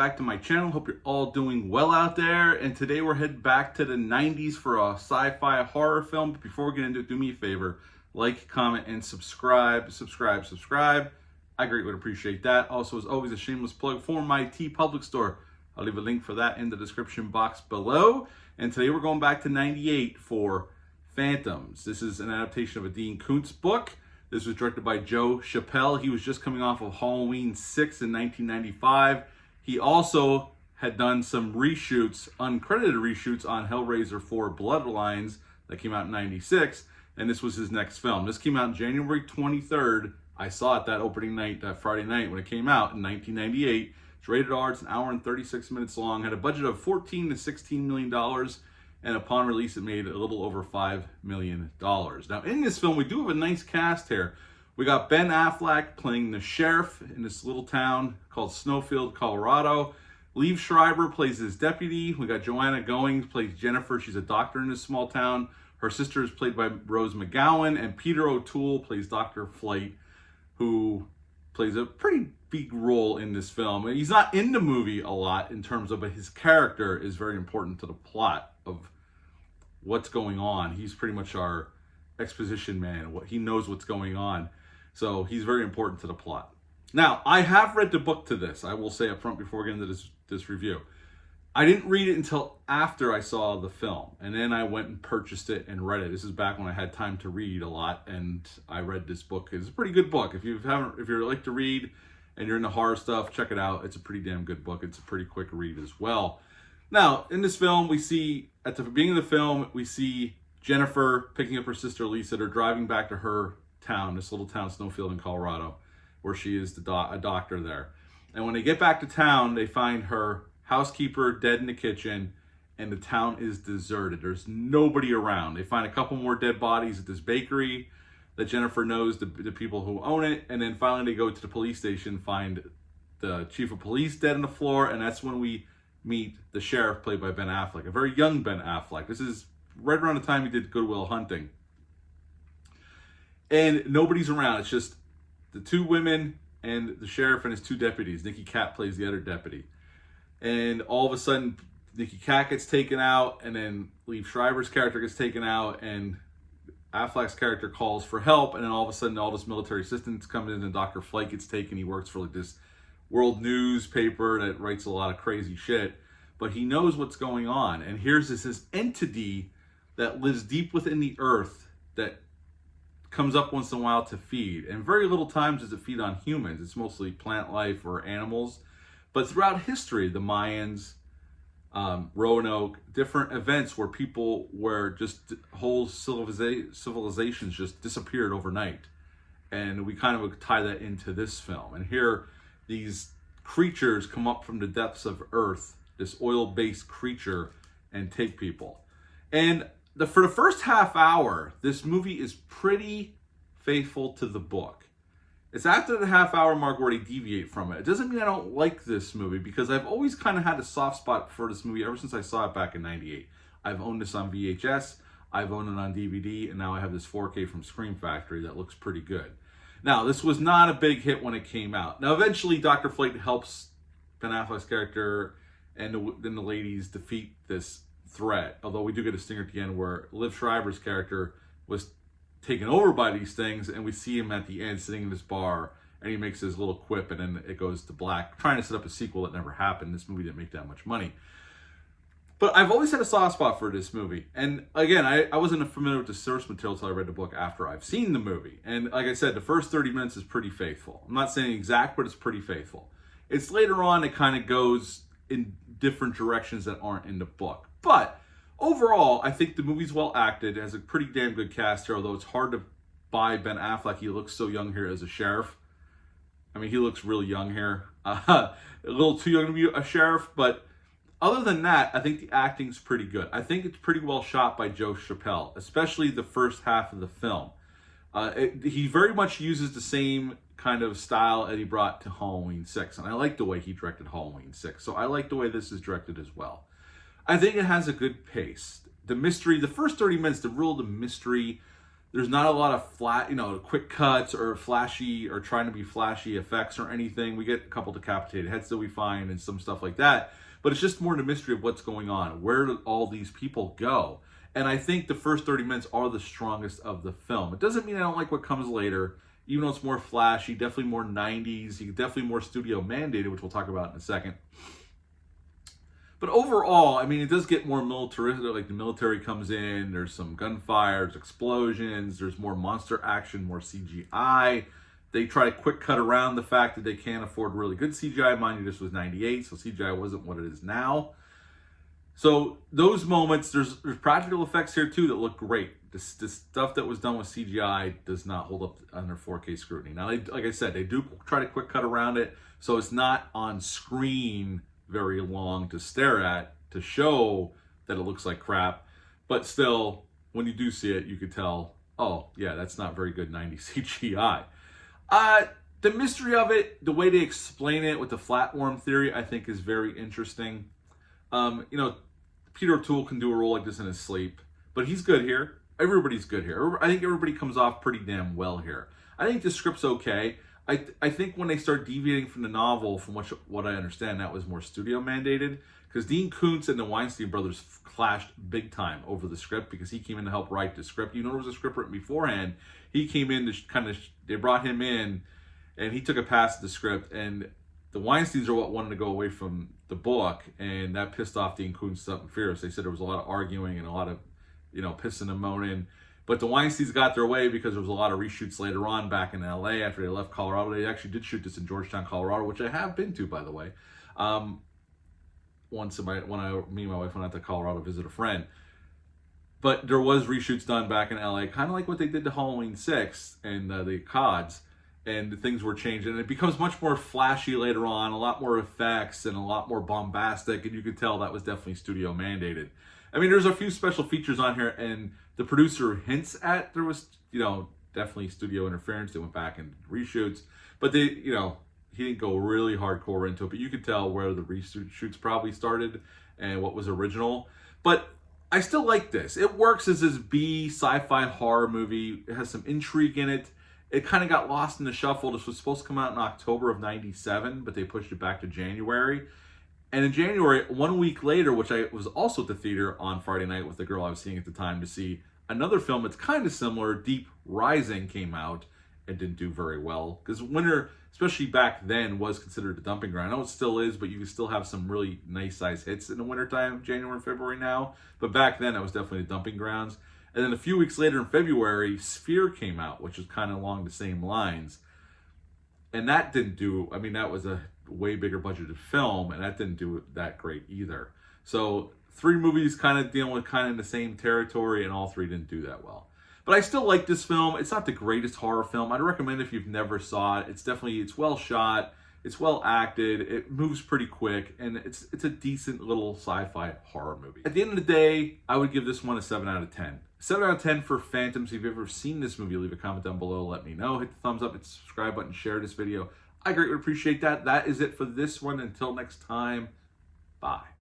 back to my channel. Hope you're all doing well out there. And today we're heading back to the 90s for a sci-fi horror film. But before we get into it, do me a favor. Like, comment, and subscribe. Subscribe. I greatly would appreciate that. Also, as always, a shameless plug for my TeePublic store. I'll leave a link for that in the description box below. And today we're going back to 98 for Phantoms. This is an adaptation of a Dean Koontz book. This was directed by Joe Chappelle. He was just coming off of Halloween 6 in 1995. He also had done some reshoots, uncredited reshoots, on Hellraiser 4 Bloodlines that came out in 96. And this was his next film. This came out January 23rd. I saw it that opening night, that Friday night when it came out in 1998. It's rated R. It's an hour and 36 minutes long. Had a budget of $14 to $16 million. And upon release, it made a little over $5 million. Now, in this film, we do have a nice cast here. We got Ben Affleck playing the sheriff in this little town called Snowfield, Colorado. Liev Schreiber plays his deputy. We got Joanna Goings plays Jennifer. She's a doctor in this small town. Her sister is played by Rose McGowan. And Peter O'Toole plays Dr. Flight, who plays a pretty big role in this film. He's not in the movie a lot in terms of, but his character is very important to the plot of what's going on. He's pretty much our exposition man. He knows what's going on. So he's very important to the plot. Now, I have read the book to this. I will say up front before we get into this review. I didn't read it until after I saw the film. And then I went and purchased it and read it. This is back when I had time to read a lot. And I read this book. It's a pretty good book. If you like to read and you're into horror stuff, check it out. It's a pretty damn good book. It's a pretty quick read as well. Now, in this film, we see, at the beginning of the film, we see Jennifer picking up her sister Lisa. They're driving back to her town, this little town, Snowfield in Colorado, where she is a doctor there. And when they get back to town, they find her housekeeper dead in the kitchen, and the town is deserted. There's nobody around. They find a couple more dead bodies at this bakery that Jennifer knows the people who own it. And then finally they go to the police station, find the chief of police dead on the floor, and that's when we meet the sheriff played by Ben Affleck, a very young Ben Affleck. This is right around the time he did Good Will Hunting. And nobody's around. It's just the two women and the sheriff and his two deputies. Nicky Katt plays the other deputy. And all of a sudden, Nicky Katt gets taken out, and then Liev Schreiber's character gets taken out, and Affleck's character calls for help, and then all of a sudden, all this military assistance comes in, and Dr. Flight gets taken. He works for like this world newspaper that writes a lot of crazy shit, but he knows what's going on. And here's this entity that lives deep within the earth that comes up once in a while to feed. And very little times does it feed on humans. It's mostly plant life or animals. But throughout history, the Mayans, Roanoke, different events where just whole civilizations just disappeared overnight. And we kind of tie that into this film. And here, these creatures come up from the depths of Earth, this oil-based creature, and take people. And for the first half hour, this movie is pretty faithful to the book. It's after the half hour mark where they deviate from it. It doesn't mean I don't like this movie, because I've always kind of had a soft spot for this movie ever since I saw it back in 98. I've owned this on VHS, I've owned it on DVD, and now I have this 4K from Scream Factory that looks pretty good. Now, this was not a big hit when it came out. Now, eventually, Dr. Flight helps Ben Affleck's character and then the ladies defeat this threat. Although we do get a stinger at the end where Liev Schreiber's character was taken over by these things, and we see him at the end sitting in this bar, and he makes his little quip, and then it goes to black, trying to set up a sequel that never happened. This movie didn't make that much money. But I've always had a soft spot for this movie. And again, I wasn't familiar with the source material until I read the book after I've seen the movie. And like I said, the first 30 minutes is pretty faithful. I'm not saying exact, but it's pretty faithful. It's later on it kind of goes in different directions that aren't in the book. But overall, I think the movie's well acted. It has a pretty damn good cast here, although it's hard to buy Ben Affleck. He looks so young here as a sheriff. I mean, he looks really young here. A little too young to be a sheriff, but other than that, I think the acting's pretty good. I think it's pretty well shot by Joe Chappelle, especially the first half of the film. He very much uses the same kind of style that he brought to Halloween 6, and I like the way he directed Halloween 6, so I like the way this is directed as well. I think it has a good pace. The mystery, the first 30 minutes, the mystery, There's not a lot of quick cuts or flashy or trying to be flashy effects or anything. We get a couple decapitated heads that we find and some stuff like that. But it's just more the mystery of what's going on. Where do all these people go? And I think the first 30 minutes are the strongest of the film. It doesn't mean I don't like what comes later, even though it's more flashy, definitely more 90s, definitely more studio mandated, which we'll talk about in a second. But overall, I mean, it does get more militaristic, like the military comes in, there's some gunfire, there's explosions, there's more monster action, more CGI. They try to quick cut around the fact that they can't afford really good CGI. Mind you, this was 98, so CGI wasn't what it is now. So those moments, there's practical effects here too that look great. This stuff that was done with CGI does not hold up under 4K scrutiny. Now, like I said, they do try to quick cut around it, so it's not on screen very long to stare at to show that it looks like crap. But still, when you do see it, you could tell, oh yeah, that's not very good 90s CGI. The mystery of it, the way they explain it with the flatworm theory, I think is very interesting. Peter O'Toole can do a role like this in his sleep, but he's good here. Everybody's good here. I think everybody comes off pretty damn well here. I think the script's okay. I think when they start deviating from the novel, from what I understand, that was more studio mandated, because Dean Koontz and the Weinstein brothers clashed big time over the script, because he came in to help write the script. There was a script written beforehand. He came in to they brought him in, and he took a pass at the script, and the Weinsteins are what wanted to go away from the book, and that pissed off Dean Koontz something fierce. They said there was a lot of arguing and a lot of, pissing and moaning. But the Weinsteins got their way because there was a lot of reshoots later on back in LA after they left Colorado. They actually did shoot this in Georgetown, Colorado, which I have been to, by the way. Once me and my wife went out to Colorado to visit a friend. But there was reshoots done back in LA, kind of like what they did to Halloween 6 and the CODs. And things were changed, and it becomes much more flashy later on, a lot more effects and a lot more bombastic, and you could tell that was definitely studio mandated. I mean, there's a few special features on here, and the producer hints at there was, definitely studio interference. They went back and reshoots, but he didn't go really hardcore into it, but you could tell where the reshoots probably started and what was original. But I still like this. It works as this B sci-fi horror movie. It has some intrigue in it. It kind of got lost in the shuffle. This was supposed to come out in October of 97, but they pushed it back to January. And in January, 1 week later, which I was also at the theater on Friday night with the girl I was seeing at the time to see another film that's kind of similar, Deep Rising, came out and didn't do very well. Because winter, especially back then, was considered a dumping ground. I know it still is, but you can still have some really nice size hits in the wintertime, January and February now. But back then, it was definitely the dumping grounds. And then a few weeks later in February, Sphere came out, which was kind of along the same lines. And that didn't do, that was a way bigger budgeted film, and that didn't do that great either. So 3 movies kind of dealing with kind of the same territory, and all 3 didn't do that well. But I still like this film. It's not the greatest horror film. I'd recommend it if you've never saw it. It's well shot. It's well acted. It moves pretty quick, and it's a decent little sci-fi horror movie. At the end of the day, I would give this one a 7 out of 10. 7 out of 10 for Phantoms. If you've ever seen this movie, leave a comment down below. Let me know. Hit the thumbs up, hit the subscribe button, share this video. I greatly appreciate that. That is it for this one. Until next time, bye.